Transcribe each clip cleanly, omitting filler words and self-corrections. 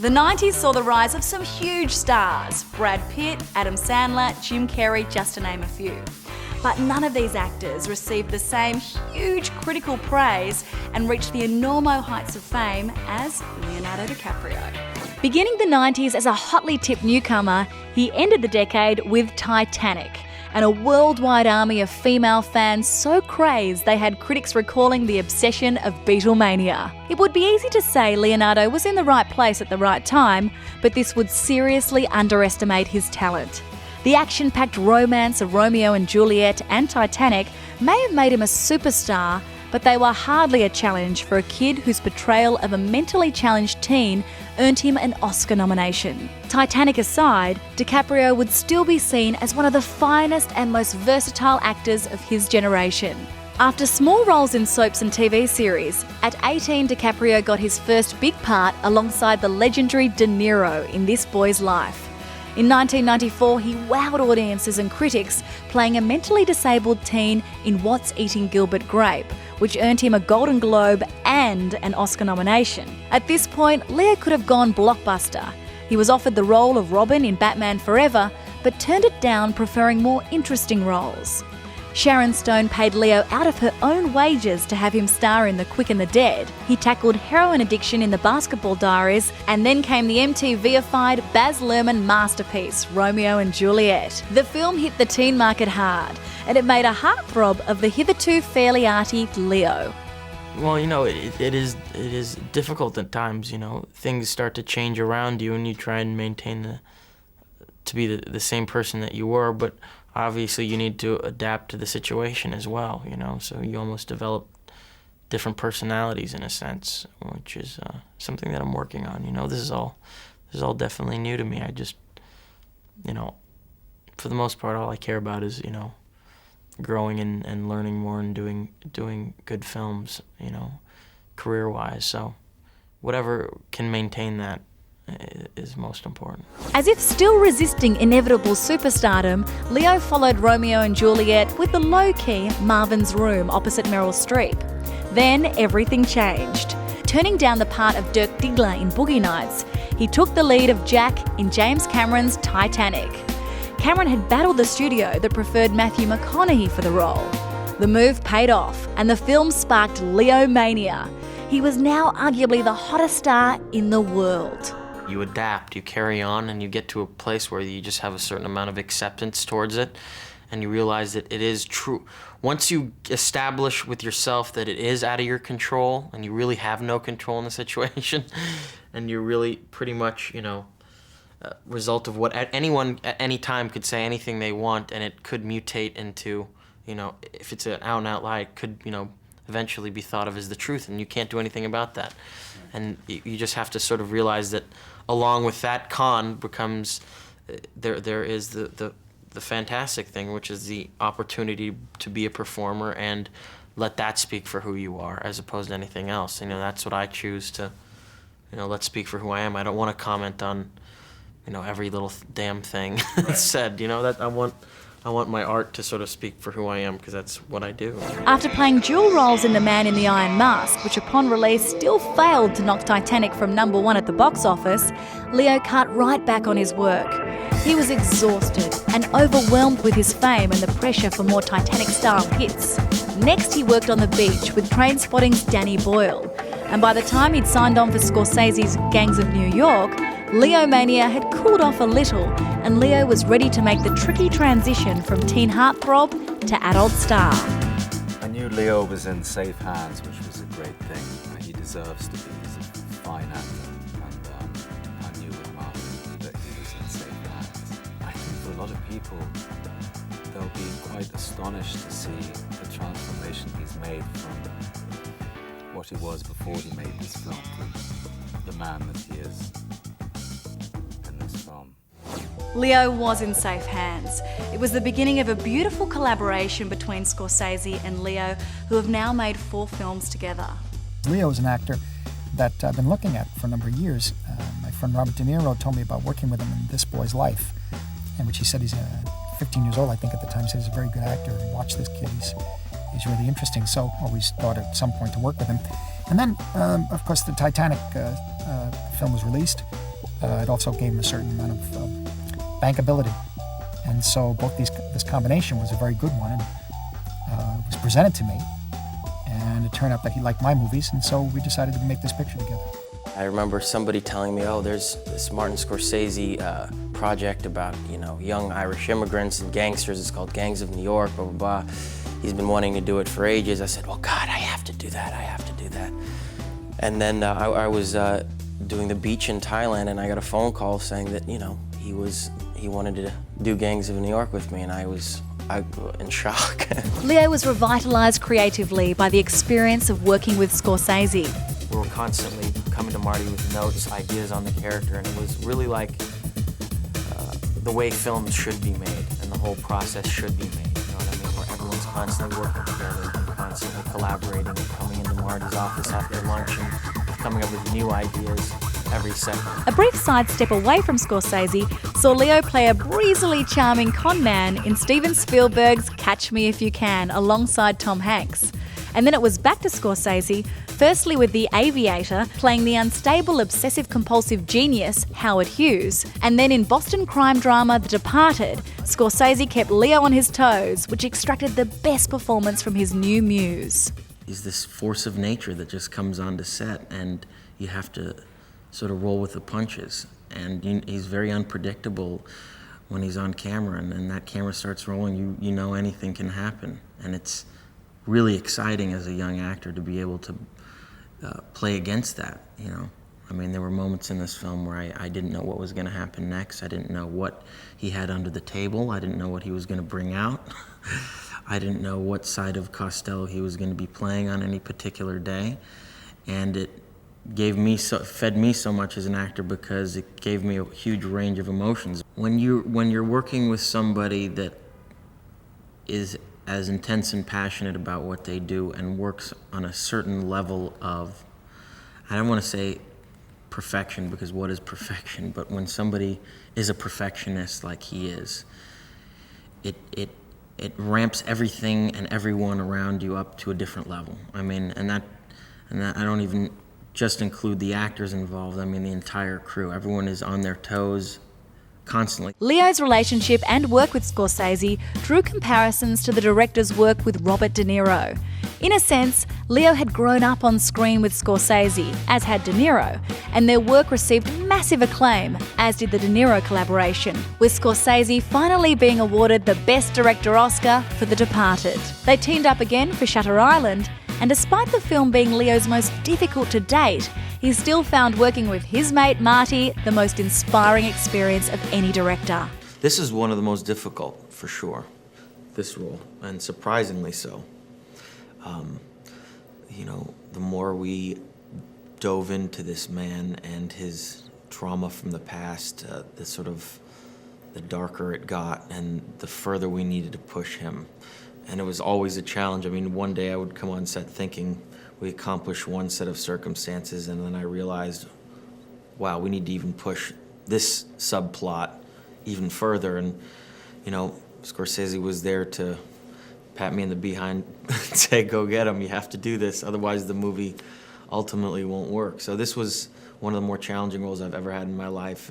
The 90s saw the rise of some huge stars: Brad Pitt, Adam Sandler, Jim Carrey, just to name a few. But none of these actors received the same huge critical praise and reached the enormous heights of fame as Leonardo DiCaprio. Beginning the 90s as a hotly tipped newcomer, he ended the decade with Titanic, and a worldwide army of female fans so crazed they had critics recalling the obsession of Beatlemania. It would be easy to say Leonardo was in the right place at the right time, but this would seriously underestimate his talent. The action-packed romance of Romeo and Juliet and Titanic may have made him a superstar, but they were hardly a challenge for a kid whose portrayal of a mentally challenged teen earned him an Oscar nomination. Titanic aside, DiCaprio would still be seen as one of the finest and most versatile actors of his generation. After small roles in soaps and TV series, at 18 DiCaprio got his first big part alongside the legendary De Niro in This Boy's Life. In 1994, he wowed audiences and critics, playing a mentally disabled teen in What's Eating Gilbert Grape, which earned him a Golden Globe and an Oscar nomination. At this point, Leo could have gone blockbuster. He was offered the role of Robin in Batman Forever, but turned it down, preferring more interesting roles. Sharon Stone paid Leo out of her own wages to have him star in The Quick and the Dead. He tackled heroin addiction in The Basketball Diaries, and then came the MTV-ified Baz Luhrmann masterpiece, Romeo and Juliet. The film hit the teen market hard, and it made a heartthrob of the hitherto fairly arty Leo. Well, it is difficult at times. Things start to change around you, and you try and maintain to be the same person that you were, but obviously you need to adapt to the situation as well, so you almost develop different personalities in a sense, which is something that I'm working on. This is all definitely new to me. I just, for the most part, all I care about is, growing and learning more and doing good films, career-wise. So whatever can maintain that is most important. As if still resisting inevitable superstardom, Leo followed Romeo and Juliet with the low-key Marvin's Room opposite Meryl Streep. Then everything changed. Turning down the part of Dirk Diggler in Boogie Nights, he took the lead of Jack in James Cameron's Titanic. Cameron had battled the studio that preferred Matthew McConaughey for the role. The move paid off, and the film sparked Leo mania. He was now arguably the hottest star in the world. You adapt, you carry on, and you get to a place where you just have a certain amount of acceptance towards it, and you realize that it is true. Once you establish with yourself that it is out of your control, and you really have no control in the situation, and you're really pretty much, result of what anyone at any time could say anything they want, and it could mutate into, if it's an out-and-out lie, it could, eventually be thought of as the truth, and you can't do anything about that. And you just have to sort of realize that along with that con becomes, there is the fantastic thing, which is the opportunity to be a performer and let that speak for who you are as opposed to anything else. That's what I choose to, let's speak for who I am. I don't want to comment on, every little damn thing that's said, that I want my art to sort of speak for who I am, because that's what I do. After playing dual roles in The Man in the Iron Mask, which upon release still failed to knock Titanic from #1 at the box office, Leo cut right back on his work. He was exhausted and overwhelmed with his fame and the pressure for more Titanic-style hits. Next, he worked on the beach with Trainspotting's Danny Boyle. And by the time he'd signed on for Scorsese's Gangs of New York, Leo mania had cooled off a little, and Leo was ready to make the tricky transition from teen heartthrob to adult star. I knew Leo was in safe hands, which was a great thing. He deserves to be. He's a fine actor, and I knew with Martin that he was in safe hands. I think for a lot of people, they'll be quite astonished to see the transformation he's made from what he was before he made this film to the man that he is in this film. Leo was in safe hands. It was the beginning of a beautiful collaboration between Scorsese and Leo, who have now made 4 films together. Leo is an actor that I've been looking at for a number of years. My friend Robert De Niro told me about working with him in This Boy's Life, in which he said he's 15 years old, I think at the time. He said he's a very good actor. Watch this kid, he's really interesting. So always thought at some point to work with him. And then, of course, the Titanic film was released, it also gave him a certain amount of bankability. And so this combination was a very good one, and it was presented to me. And it turned out that he liked my movies, and so we decided to make this picture together. I remember somebody telling me, oh, there's this Martin Scorsese project about, young Irish immigrants and gangsters. It's called Gangs of New York, blah, blah, blah. He's been wanting to do it for ages. I said, well, God, I have to do that. And then I was doing the beach in Thailand, and I got a phone call saying that, he wanted to do Gangs of New York with me, and I was in shock. Leo was revitalised creatively by the experience of working with Scorsese. We were constantly coming to Marty with notes, ideas on the character, and it was really like the way films should be made and the whole process should be made, you know what I mean? Where everyone's constantly working together and constantly collaborating and coming into Marty's office after lunch and coming up with new ideas every second. A brief sidestep away from Scorsese saw Leo play a breezily charming con man in Steven Spielberg's Catch Me If You Can alongside Tom Hanks. And then it was back to Scorsese, firstly with The Aviator, playing the unstable obsessive-compulsive genius Howard Hughes, and then in Boston crime drama The Departed, Scorsese kept Leo on his toes, which extracted the best performance from his new muse. He's this force of nature that just comes onto set, and you have to sort of roll with the punches. And he's very unpredictable when he's on camera, and then that camera starts rolling, you know anything can happen. And it's really exciting as a young actor to be able to play against that, I mean, there were moments in this film where I didn't know what was going to happen next. I didn't know what he had under the table. I didn't know what he was going to bring out. I didn't know what side of Costello he was going to be playing on any particular day. And it fed me so much as an actor because it gave me a huge range of emotions. When you're working with somebody that is as intense and passionate about what they do and works on a certain level of, I don't want to say perfection, because what is perfection? But when somebody is a perfectionist like he is, it ramps everything and everyone around you up to a different level. I mean, and that I don't even just include the actors involved. I mean, the entire crew. Everyone is on their toes constantly. Leo's relationship and work with Scorsese drew comparisons to the director's work with Robert De Niro. In a sense, Leo had grown up on screen with Scorsese, as had De Niro, and their work received massive acclaim, as did the De Niro collaboration, with Scorsese finally being awarded the Best Director Oscar for The Departed. They teamed up again for Shutter Island, and despite the film being Leo's most difficult to date, he still found working with his mate Marty the most inspiring experience of any director. This is one of the most difficult, for sure, this role, and surprisingly so. The more we dove into this man and his trauma from the past, the darker it got and the further we needed to push him. And it was always a challenge. I mean, one day I would come on set thinking we accomplished one set of circumstances, and then I realized, wow, we need to even push this subplot even further. And, Scorsese was there to pat me in the behind and say, go get him, you have to do this, otherwise the movie ultimately won't work. So this was one of the more challenging roles I've ever had in my life,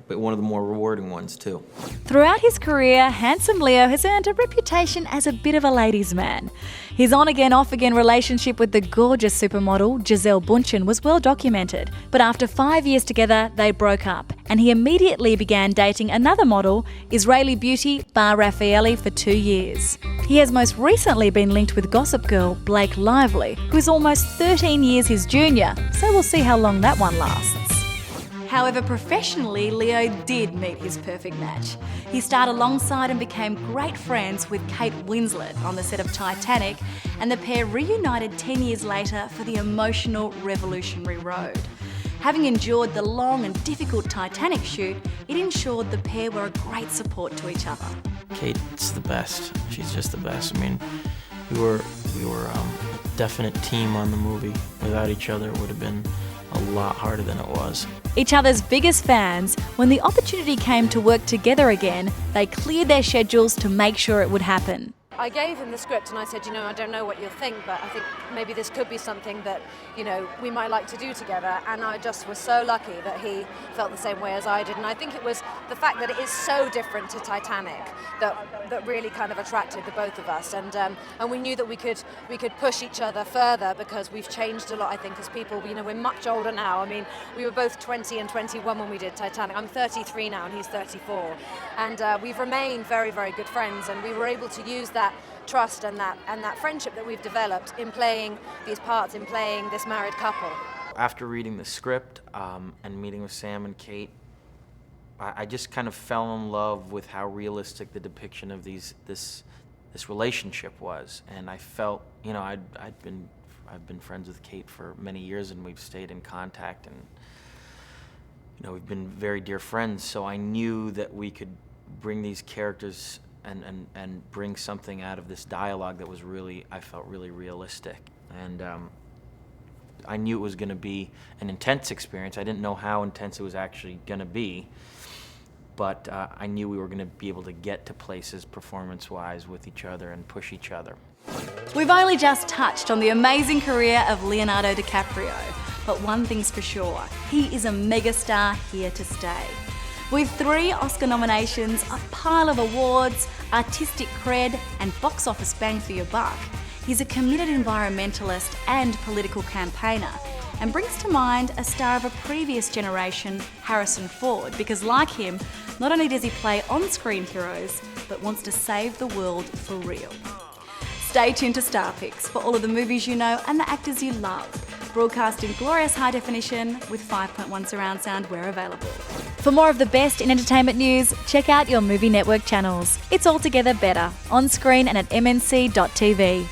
but one of the more rewarding ones too. Throughout his career, handsome Leo has earned a reputation as a bit of a ladies' man. His on-again, off-again relationship with the gorgeous supermodel Gisele Bündchen was well documented, but after 5 years together, they broke up, and he immediately began dating another model, Israeli beauty Bar Raffaelli, for 2 years. He has most recently been linked with Gossip Girl Blake Lively, who is almost 13 years his junior, so we'll see how long that one lasts. However, professionally, Leo did meet his perfect match. He starred alongside and became great friends with Kate Winslet on the set of Titanic, and the pair reunited 10 years later for the emotional Revolutionary Road. Having endured the long and difficult Titanic shoot, it ensured the pair were a great support to each other. Kate's the best. She's just the best. I mean, we were a definite team on the movie. Without each other, it would have been a lot harder than it was. Each other's biggest fans, when the opportunity came to work together again, they cleared their schedules to make sure it would happen. I gave him the script and I said, you know, I don't know what you'll think, but I think maybe this could be something that, you know, we might like to do together. And I just was so lucky that he felt the same way as I did. And I think it was the fact that it is so different to Titanic that really kind of attracted the both of us. And we knew that we could push each other further because we've changed a lot, I think, as people. You know, we're much older now. I mean, we were both 20 and 21 when we did Titanic. I'm 33 now and he's 34. And we've remained very, very good friends, and we were able to use that trust and that friendship that we've developed in playing these parts, in playing this married couple. After reading the script and meeting with Sam and Kate, I just kind of fell in love with how realistic the depiction of this relationship was, and I felt, you know, I've been friends with Kate for many years, and we've stayed in contact, and you know, we've been very dear friends. So I knew that we could bring these characters and bring something out of this dialogue that was really, I felt, really realistic. And I knew it was going to be an intense experience. I didn't know how intense it was actually going to be, but I knew we were going to be able to get to places performance-wise with each other and push each other. We've only just touched on the amazing career of Leonardo DiCaprio, but one thing's for sure, he is a megastar here to stay. With 3 Oscar nominations, a pile of awards, artistic cred, and box office bang for your buck, he's a committed environmentalist and political campaigner, and brings to mind a star of a previous generation, Harrison Ford, because like him, not only does he play on-screen heroes, but wants to save the world for real. Stay tuned to Star Picks for all of the movies you know and the actors you love, broadcast in glorious high definition with 5.1 surround sound where available. For more of the best in entertainment news, check out your Movie Network channels. It's altogether better, on screen and at mnc.tv.